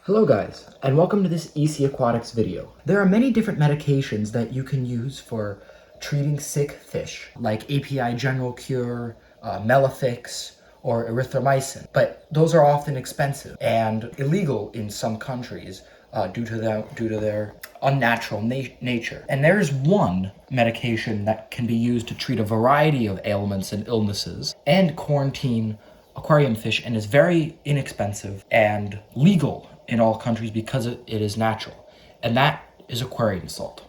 Hello guys, and welcome to this EC Aquatics video. There are many different medications that you can use for treating sick fish, like API General Cure, Melafix, or erythromycin, but those are often expensive and illegal in some countries due to their unnatural nature. And there's one medication that can be used to treat a variety of ailments and illnesses and quarantine aquarium fish, and is very inexpensive and legal in all countries because it is natural, and that is aquarium salt.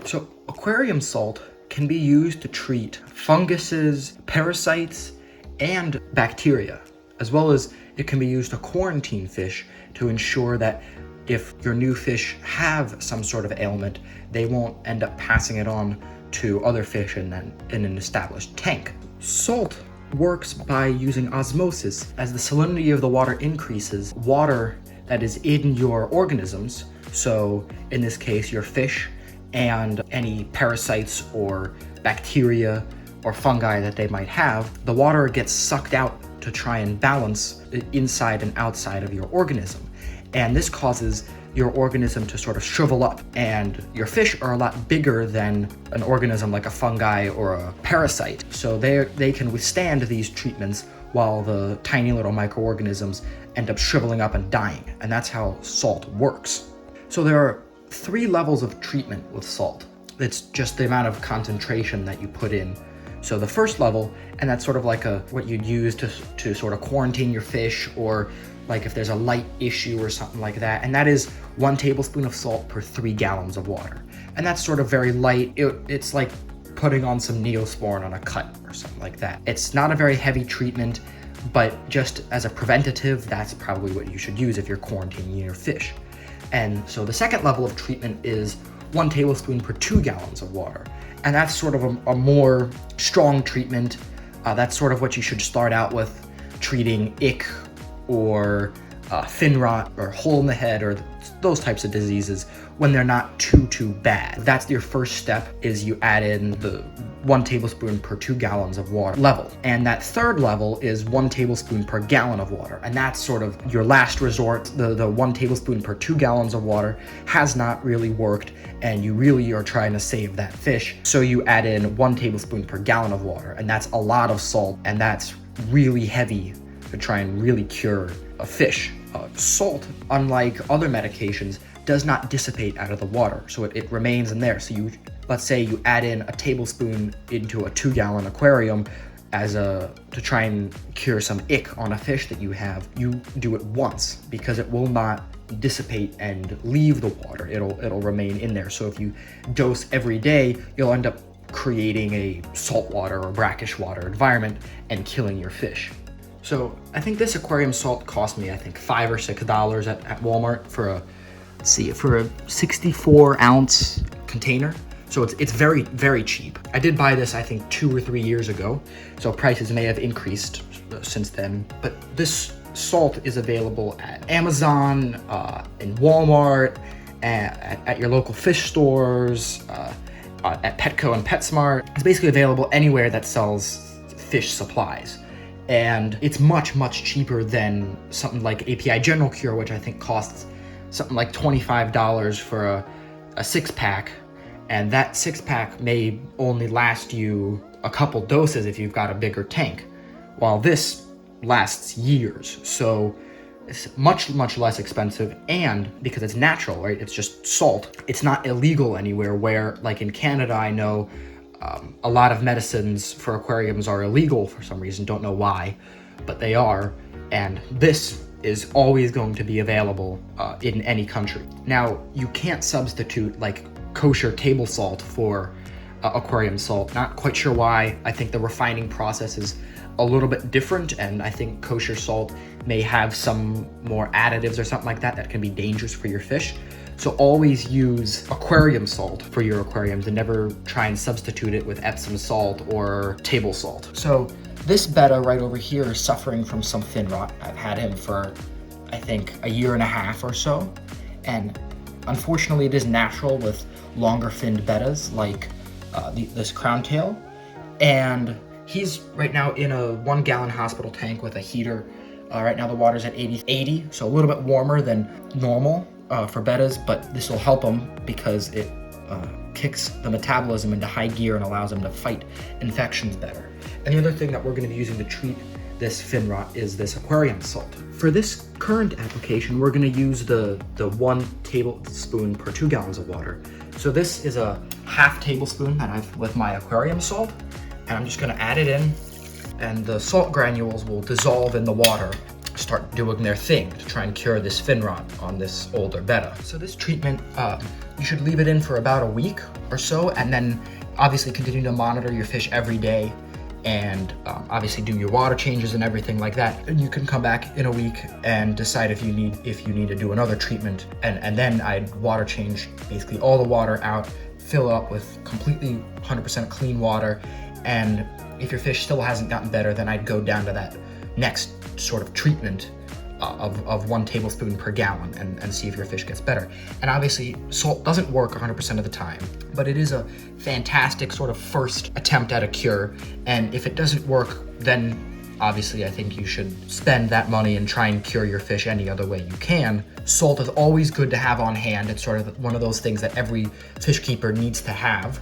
So aquarium salt can be used to treat funguses, parasites, and bacteria, as well as it can be used to quarantine fish to ensure that if your new fish have some sort of ailment, they won't end up passing it on to other fish in an established tank. Salt works by using osmosis. As the salinity of the water increases, water that is in your organisms, so in this case your fish and any parasites or bacteria or fungi that they might have, the water gets sucked out to try and balance the inside and outside of your organism. And this causes your organism to sort of shrivel up, and your fish are a lot bigger than an organism like a fungi or a parasite. So they can withstand these treatments while the tiny little microorganisms end up shriveling up and dying. And that's how salt works. So there are 3 levels of treatment with salt. It's just the amount of concentration that you put in. So the first level, and that's sort of like what you'd use to sort of quarantine your fish, or like if there's a light issue or something like that, and that is 1 tablespoon of salt per 3 gallons of water. And that's sort of very light. It's like putting on some Neosporin on a cut or something like that. It's not a very heavy treatment, but just as a preventative, that's probably what you should use if you're quarantining your fish. And so the second level of treatment is 1 tablespoon per 2 gallons of water. And that's sort of a more strong treatment. That's sort of what you should start out with, treating ick or fin rot or hole in the head or those types of diseases when they're not too bad. That's your first step, is you add in the 1 tablespoon per 2 gallons of water level. And that third level is 1 tablespoon per gallon of water. And that's sort of your last resort. The 1 tablespoon per 2 gallons of water has not really worked, and you really are trying to save that fish. So you add in 1 tablespoon per gallon of water, and that's a lot of salt, and that's really heavy to try and really cure a fish. Salt, unlike other medications, does not dissipate out of the water, so it remains in there. So let's say you add in a tablespoon into a 2-gallon aquarium to try and cure some ick on a fish that you have. You do it once because it will not dissipate and leave the water. It'll remain in there. So if you dose every day, you'll end up creating a saltwater or brackish water environment and killing your fish. So I think this aquarium salt cost me, $5 or $6 at Walmart for a 64-ounce container. So it's very, very cheap. I did buy this, 2 or 3 years ago, so prices may have increased since then. But this salt is available at Amazon, in Walmart, at your local fish stores, at Petco and PetSmart. It's basically available anywhere that sells fish supplies. And it's much, much cheaper than something like API General Cure, which I think costs something like $25 for a 6-pack. And that 6-pack may only last you a couple doses if you've got a bigger tank, while this lasts years. So it's much, much less expensive, and because it's natural, right? It's just salt. It's not illegal anywhere, where, like in Canada, I know a lot of medicines for aquariums are illegal for some reason, don't know why, but they are, and this is always going to be available in any country. Now, you can't substitute like kosher table salt for aquarium salt. Not quite sure why. I think the refining process is a little bit different, and I think kosher salt may have some more additives or something like that can be dangerous for your fish. So always use aquarium salt for your aquariums, and never try and substitute it with Epsom salt or table salt. So this betta right over here is suffering from some fin rot. I've had him for, a year and a half or so. And unfortunately, it is natural with longer finned bettas like this crown tail. And He's right now in a 1 gallon hospital tank with a heater. Right now the water's at 80, so a little bit warmer than normal for bettas, but this will help him because it kicks the metabolism into high gear and allows him to fight infections better. And the other thing that we're going to be using to treat this fin rot is this aquarium salt. For this current application, we're going to use the 1 tablespoon per 2 gallons of water. So this is a half tablespoon that I've with my aquarium salt, and I'm just going to add it in, and the salt granules will dissolve in the water, start doing their thing to try and cure this fin rot on this older betta. So this treatment, you should leave it in for about a week or so, and then obviously continue to monitor your fish every day, and obviously do your water changes and everything like that. And you can come back in a week and decide if you need to do another treatment, and then I'd water change basically all the water out, fill up with completely 100% clean water, and if your fish still hasn't gotten better, then I'd go down to that next sort of treatment of 1 tablespoon per gallon and see if your fish gets better. And obviously salt doesn't work 100% of the time, but it is a fantastic sort of first attempt at a cure. And if it doesn't work, then obviously I think you should spend that money and try and cure your fish any other way you can. Salt is always good to have on hand. It's sort of one of those things that every fish keeper needs to have,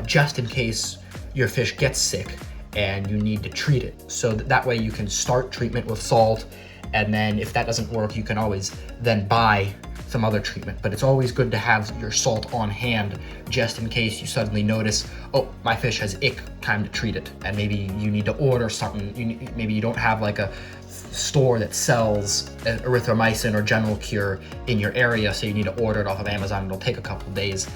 just in case your fish gets sick and you need to treat it. So that way you can start treatment with salt, and then if that doesn't work, you can always then buy some other treatment. But it's always good to have your salt on hand just in case you suddenly notice, oh, my fish has ick, time to treat it. And maybe you need to order something. Maybe you don't have like a store that sells erythromycin or general cure in your area, so you need to order it off of Amazon. It'll take a couple days.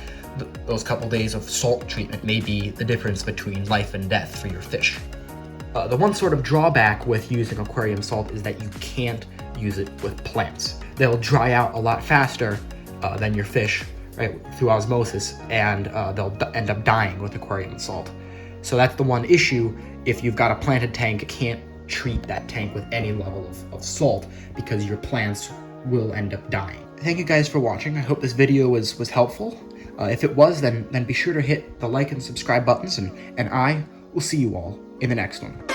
Those couple days of salt treatment may be the difference between life and death for your fish. The one sort of drawback with using aquarium salt is that you can't use it with plants. They'll dry out a lot faster than your fish, right, through osmosis, and they'll end up dying with aquarium salt. So that's the one issue. If you've got a planted tank, you can't treat that tank with any level of salt because your plants will end up dying. Thank you guys for watching. I hope this video was helpful. If it was, then be sure to hit the like and subscribe buttons, and I will see you all in the next one.